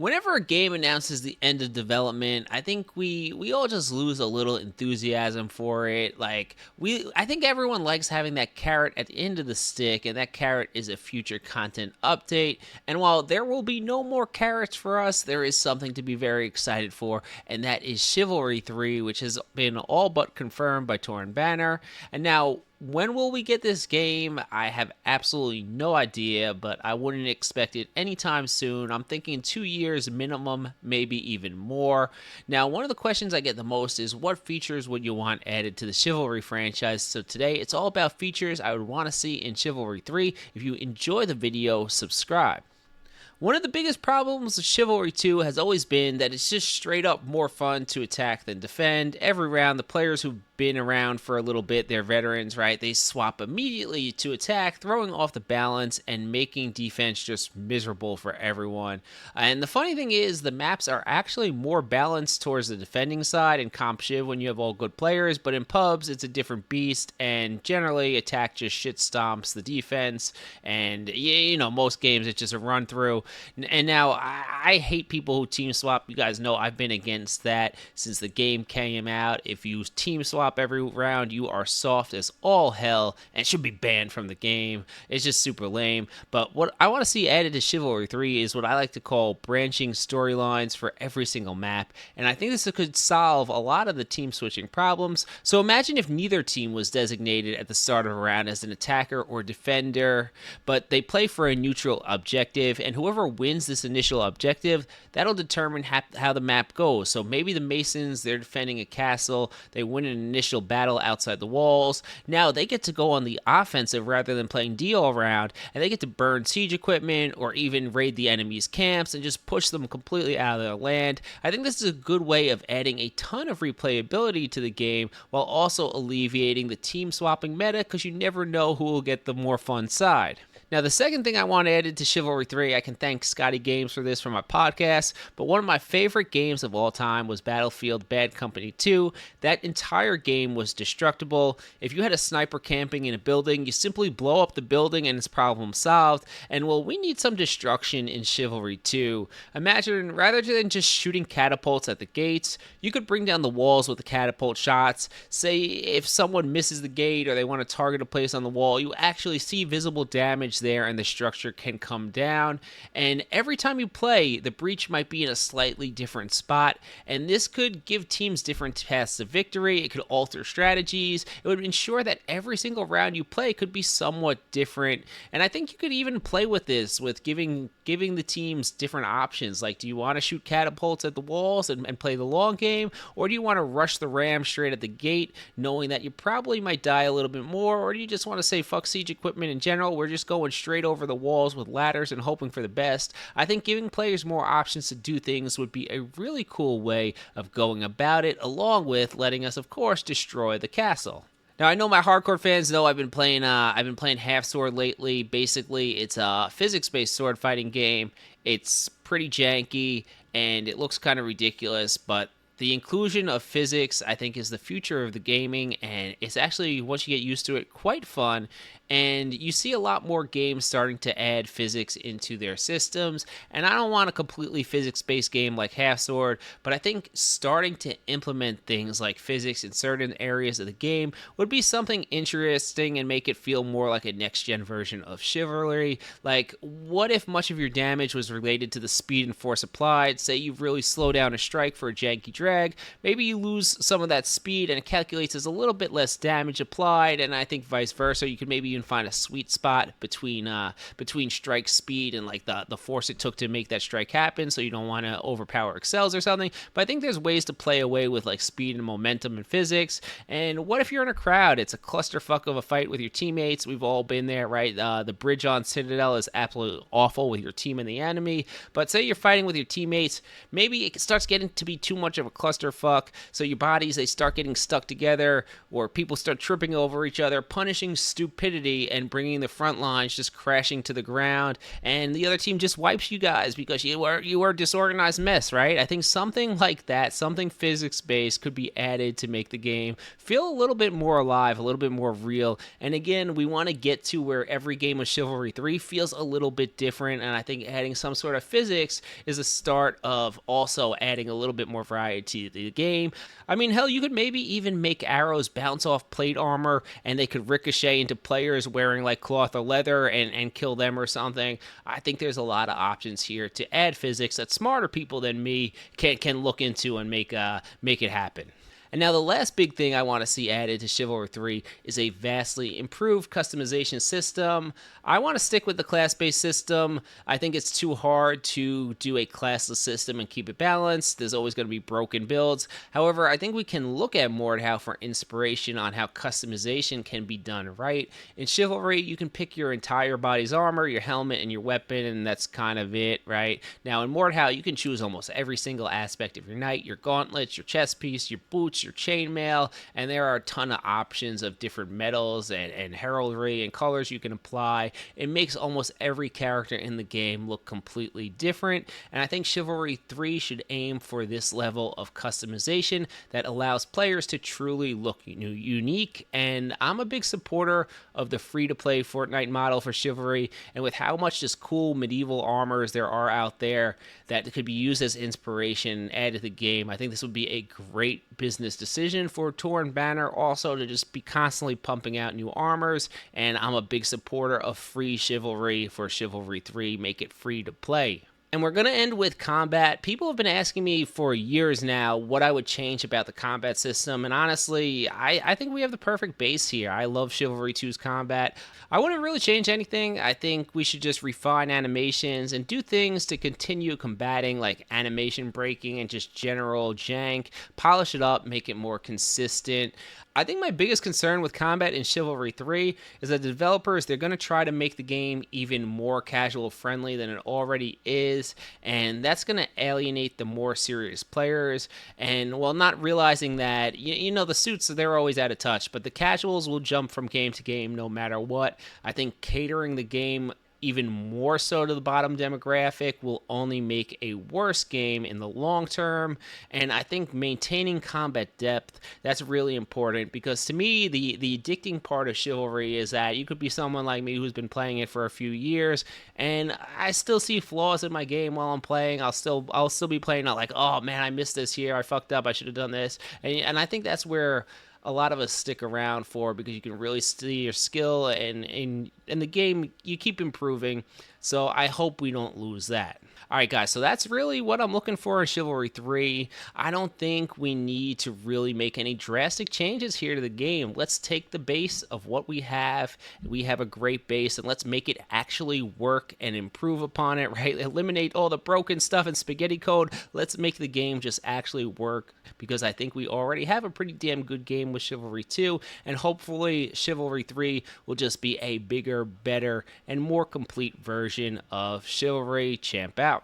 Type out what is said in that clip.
Whenever a game announces the end of development, I think we all just lose a little enthusiasm for it. I think everyone likes having that carrot at the end of the stick, and that carrot is a future content update. And while there will be no more carrots for us, there is something to be very excited for, and that is Chivalry 3, which has been all but confirmed by Torn Banner. And now, when will we get this game? I have absolutely no idea, but I wouldn't expect it anytime soon. I'm thinking 2 years minimum, maybe even more. Now, one of the questions I get the most is what features would you want added to the Chivalry franchise? So today, it's all about features I would want to see in Chivalry 3. If you enjoy the video, subscribe. One of the biggest problems with Chivalry 2 has always been that it's just straight up more fun to attack than defend. Every round, the players who've been around for a little bit, they're veterans, right? They swap immediately to attack, throwing off the balance and making defense just miserable for everyone. And the funny thing is, the maps are actually more balanced towards the defending side in Comp Shiv when you have all good players, but in pubs, it's a different beast, and generally, attack just shit stomps the defense, and most games it's just a run through. And now, I hate people who team swap. You guys know I've been against that since the game came out. If you team swap every round, you are soft as all hell and should be banned from the game. It's just super lame. But what I want to see added to Chivalry 3 is what I like to call branching storylines for every single map. And I think this could solve a lot of the team switching problems. So imagine if neither team was designated at the start of a round as an attacker or defender, but they play for a neutral objective, and whoever wins this initial objective, that'll determine how the map goes. So maybe the Masons, they're defending a castle, they win an initial battle outside the walls. Now they get to go on the offensive rather than playing D all around, and they get to burn siege equipment or even raid the enemy's camps and just push them completely out of their land. I think this is a good way of adding a ton of replayability to the game while also alleviating the team swapping meta, because you never know who will get the more fun side. Now, the second thing I want added to Chivalry 3, I can thank Scotty Games for this for my podcast, but one of my favorite games of all time was Battlefield Bad Company 2. That entire game was destructible. If you had a sniper camping in a building, you simply blow up the building and it's problem solved. And well, we need some destruction in Chivalry 2. Imagine, rather than just shooting catapults at the gates, you could bring down the walls with the catapult shots. Say if someone misses the gate or they want to target a place on the wall, you actually see visible damage there and the structure can come down. And every time you play, the breach might be in a slightly different spot, and this could give teams different paths to victory. It could alter strategies. It would ensure that every single round you play could be somewhat different. And I think you could even play with this, with giving the teams different options. Like, do you want to shoot catapults at the walls and play the long game, or do you want to rush the ram straight at the gate, knowing that you probably might die a little bit more, or do you just want to say fuck siege equipment in general, we're just going straight over the walls with ladders and hoping for the best? I think giving players more options to do things would be a really cool way of going about it, along with letting us, of course, destroy the castle. Now, I know my hardcore fans know I've been playing Half Sword lately. Basically, it's a physics-based sword fighting game. It's pretty janky and it looks kind of ridiculous, but the inclusion of physics, I think, is the future of the gaming, and it's actually, once you get used to it, quite fun. And you see a lot more games starting to add physics into their systems. And I don't want a completely physics-based game like Half Sword, but I think starting to implement things like physics in certain areas of the game would be something interesting and make it feel more like a next-gen version of Chivalry. Like, what if much of your damage was related to the speed and force applied? Say you really slow down a strike for a janky drag. Maybe you lose some of that speed and it calculates as a little bit less damage applied, and I think vice versa. You could maybe even find a sweet spot between strike speed and like the force it took to make that strike happen, so you don't want to overpower excels or something. But I think there's ways to play away with like speed and momentum and physics. And what if you're in a crowd? It's a clusterfuck of a fight with your teammates. We've all been there, right? The bridge on Citadel is absolutely awful with your team and the enemy. But say you're fighting with your teammates, maybe it starts getting to be too much of a a clusterfuck. So your bodies, they start getting stuck together, or people start tripping over each other, punishing stupidity and bringing the front lines just crashing to the ground, and the other team just wipes you guys because you are a disorganized mess, right? I think something like that, something physics-based, could be added to make the game feel a little bit more alive, a little bit more real. And again, we want to get to where every game of Chivalry 3 feels a little bit different, and I think adding some sort of physics is a start of also adding a little bit more variety to the game. I mean, hell, you could maybe even make arrows bounce off plate armor and they could ricochet into players wearing like cloth or leather and kill them or something. I think there's a lot of options here to add physics that smarter people than me can look into and make it happen. And now the last big thing I want to see added to Chivalry 3 is a vastly improved customization system. I want to stick with the class-based system. I think it's too hard to do a classless system and keep it balanced. There's always going to be broken builds. However, I think we can look at Mordhau for inspiration on how customization can be done right. In Chivalry, you can pick your entire body's armor, your helmet, and your weapon, and that's kind of it, right? Now in Mordhau, you can choose almost every single aspect of your knight, your gauntlets, your chest piece, your boots, your chainmail, and there are a ton of options of different metals and heraldry and colors you can apply. It makes almost every character in the game look completely different, and I think Chivalry 3 should aim for this level of customization that allows players to truly look unique. And I'm a big supporter of the free-to-play Fortnite model for Chivalry, and with how much just cool medieval armors there are out there that could be used as inspiration added to the game, I think this would be a great business decision for Torn Banner also to just be constantly pumping out new armors. And I'm a big supporter of free Chivalry for Chivalry 3. Make it free to play. And we're going to end with combat. People have been asking me for years now what I would change about the combat system, and honestly, I think we have the perfect base here. I love Chivalry 2's combat. I wouldn't really change anything. I think we should just refine animations and do things to continue combating, like animation breaking and just general jank, polish it up, make it more consistent. I think my biggest concern with combat in Chivalry 3 is that the developers, they're going to try to make the game even more casual friendly than it already is, and that's going to alienate the more serious players. And while not realizing that, the suits, they're always out of touch, but the casuals will jump from game to game no matter what. I think catering the game even more so to the bottom demographic will only make a worse game in the long term. And I think maintaining combat depth, that's really important, because to me, the addicting part of Chivalry is that you could be someone like me who's been playing it for a few years, and I still see flaws in my game while I'm playing. I'll still be playing out like, oh man, I missed this here, I fucked up, I should have done this. And I think that's where a lot of us stick around for, because you can really see your skill, and in the game you keep improving. So I hope we don't lose that. Alright guys, so that's really what I'm looking for in Chivalry 3. I don't think we need to really make any drastic changes here to the game. Let's take the base of what we have. We have a great base, and let's make it actually work and improve upon it, right? Eliminate all the broken stuff and spaghetti code. Let's make the game just actually work, because I think we already have a pretty damn good game with Chivalry 2, and hopefully Chivalry 3 will just be a bigger, better, and more complete version of Chivalry. Champ out.